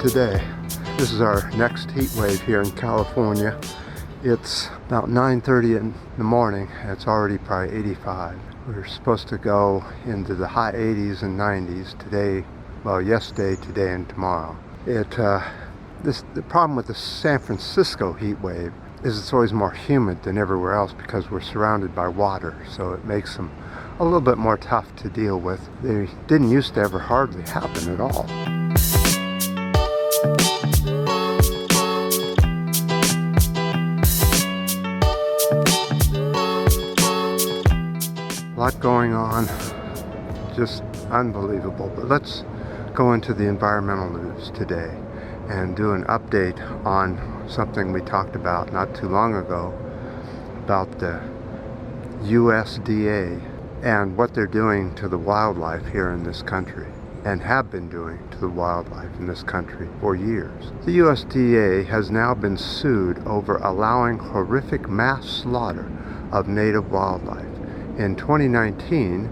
today. This is our next heat wave here in California. It's about 9:30 in the morning and it's already probably 85. We're supposed to go into the high 80s and 90s today, well, yesterday, today, and tomorrow. The problem with the San Francisco heat wave is it's always more humid than everywhere else because we're surrounded by water, so it makes them a little bit more tough to deal with. They didn't used to ever hardly happen at all. A lot going on, just unbelievable. But let's go into the environmental news today and do an update on something we talked about not too long ago about the USDA and what they're doing to the wildlife here in this country and have been doing to the wildlife in this country for years. The USDA has now been sued over allowing horrific mass slaughter of native wildlife. In 2019,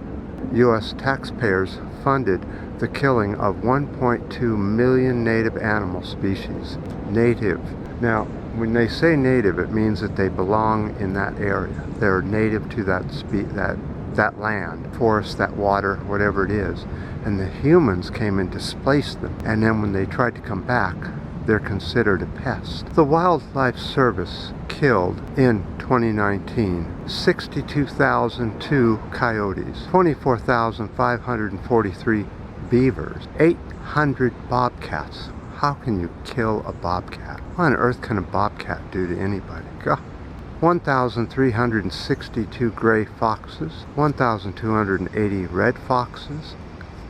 U.S. taxpayers funded the killing of 1.2 million native animal species. Native. Now, when they say native, it means that they belong in that area. They're native to that land, forest, that water, whatever it is. And the humans came and displaced them. And then when they tried to come back, they're considered a pest. The Wildlife Service killed in 2019 62,002 coyotes, 24,543 beavers, 800 bobcats. How can you kill a bobcat? What on earth can a bobcat do to anybody? God. 1,362 gray foxes, 1,280 red foxes.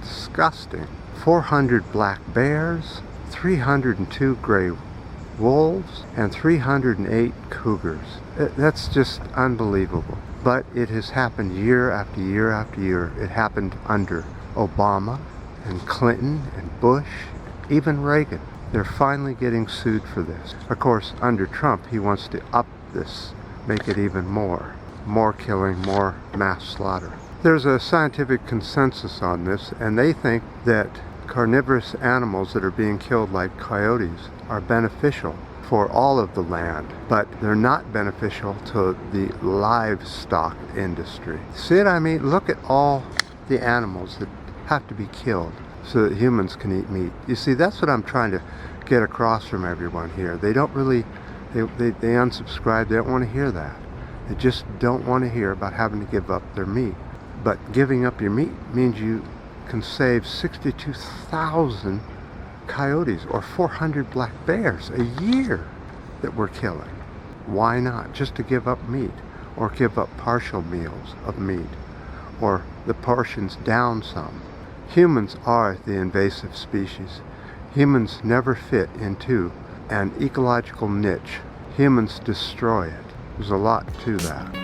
Disgusting. 400 black bears, 302 gray wolves, and 308 cougars. That's just unbelievable. But it has happened year after year after year. It happened under Obama and Clinton and Bush, even Reagan. They're finally getting sued for this. Of course, under Trump, he wants to up this, make it even more. More killing, more mass slaughter. There's a scientific consensus on this, and they think that carnivorous animals that are being killed like coyotes are beneficial for all of the land, but they're not beneficial to the livestock industry. See what I mean? Look at all the animals that have to be killed so that humans can eat meat. You see, that's what I'm trying to get across from everyone here. They don't really, they unsubscribe. They don't want to hear that. They just don't want to hear about having to give up their meat. But giving up your meat means you can save 62,000 coyotes or 400 black bears a year that we're killing. Why not? Just to give up meat, or give up partial meals of meat, or the portions down some. Humans are the invasive species. Humans never fit into an ecological niche. Humans destroy it. There's a lot to that.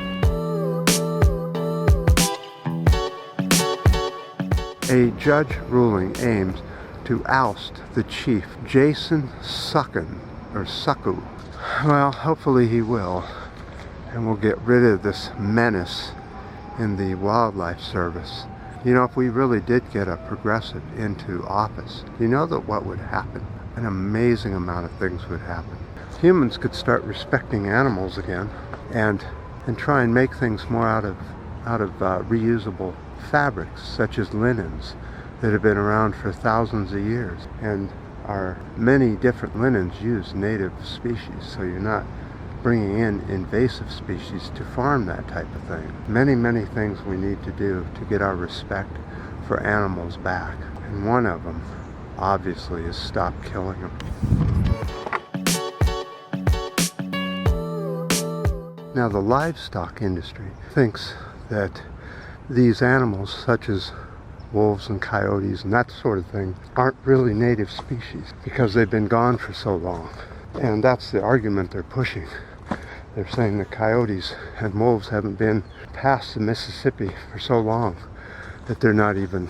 A judge ruling aims to oust the chief, Jason Sucku. Well, hopefully he will, and we'll get rid of this menace in the Wildlife Service. You know, if we really did get a progressive into office, you know that what would happen? An amazing amount of things would happen. Humans could start respecting animals again, and try and make things more out of reusable fabrics, such as linens that have been around for thousands of years, and are many different linens use native species, so you're not bringing in invasive species to farm that type of thing. Many, many things we need to do to get our respect for animals back, and one of them, obviously, is stop killing them. Now, the livestock industry thinks that these animals, such as wolves and coyotes and that sort of thing, aren't really native species because they've been gone for so long. And that's the argument they're pushing. They're saying that coyotes and wolves haven't been past the Mississippi for so long that they're not even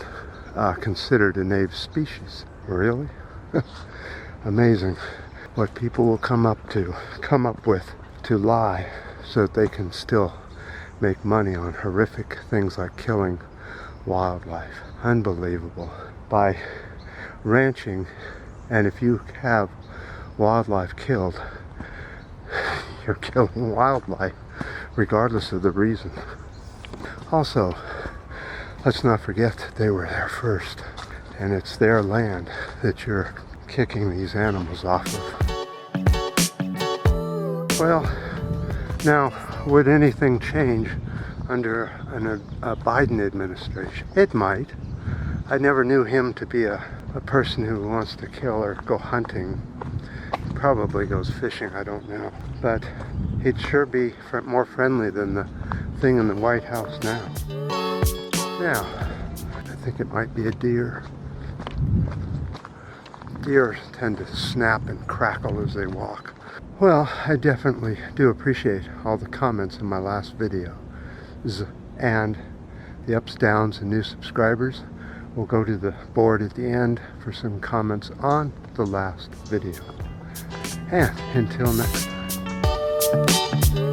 considered a native species. Really? Amazing what people will come up with to lie so that they can still make money on horrific things like killing wildlife. Unbelievable. By ranching And if you have wildlife killed, you're killing wildlife, regardless of the reason. Also, let's not forget that they were there first, and it's their land that you're kicking these animals off of. Well, now, would anything change under a Biden administration? It might. I never knew him to be a person who wants to kill or go hunting. He probably goes fishing, I don't know. But he'd sure be more friendly than the thing in the White House now. Now, I think it might be a deer. Deer tend to snap and crackle as they walk. Well, I definitely do appreciate all the comments in my last video. And the ups, downs, and new subscribers. We'll go to the board at the end for some comments on the last video. And until next time.